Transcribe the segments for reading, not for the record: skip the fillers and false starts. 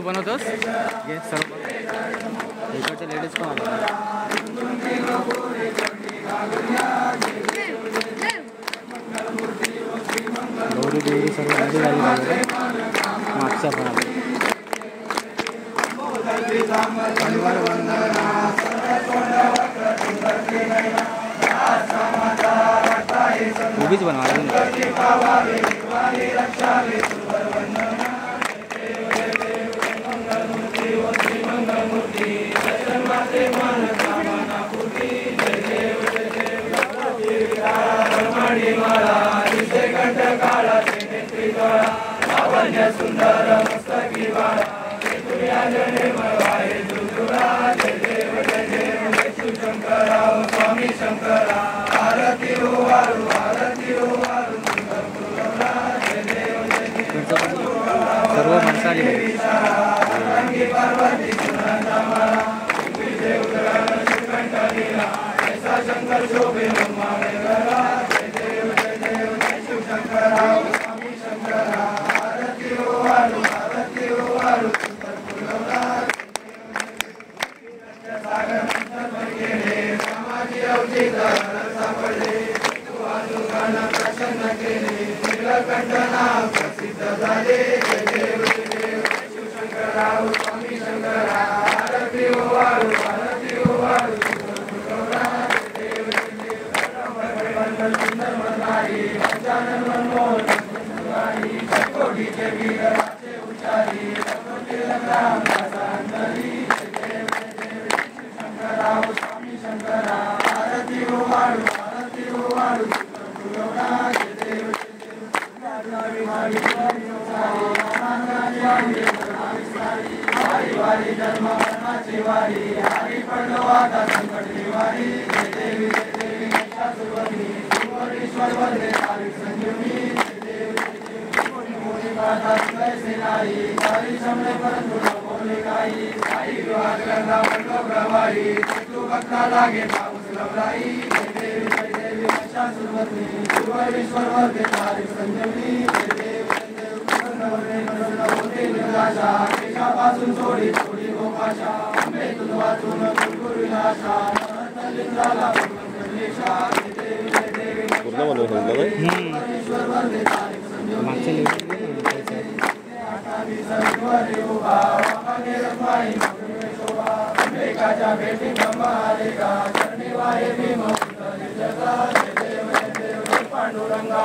बनवतोस घे सर्व इकडचे लेडीज पण आले गौरी देवी सर्व रेडी झाली मागच्या पण आले उभीच बनवा सुंदर मस्तकी बाळा शंकरा स्वामी शंकरा आरती वारू सर्व मसाले पार्वती शंकर शोभे शंकरा स्वामी शंकरा आरती वारू प्रसिद्ध झाले शंकरा स्वामी शंकरा आरती वारू कोटीचे वीराचे उचारी शंकरा स्वामी शंकरा आरती वारू वारी जन्म कर्माची वारी हरी पडलो आता संकट वारी देवी ईश्वर वंदे तारीख संजीवनी सेनाई सारी शमले परंतु बोले काही साई विवाह गंगा मंडलो प्रवाही तू भक्ता लागे पाऊस लवलाई देवी सुरवती ईश्वर वंदे तारीख संजीवनी पासून सोडी गोपाशा अंबे तुझ वाचून गुरुविलाशा लिंगाला पूर्ण बनवून सांगितलं भेटी पांडुरंगा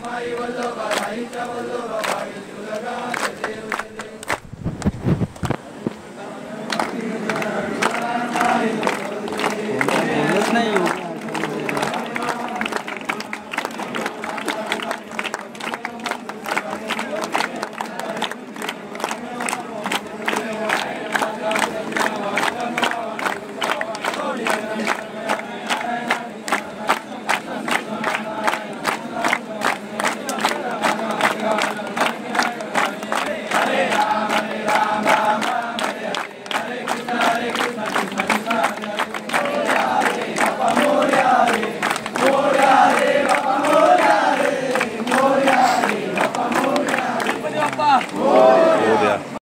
माई वल्लभा आईच्या वल्लभा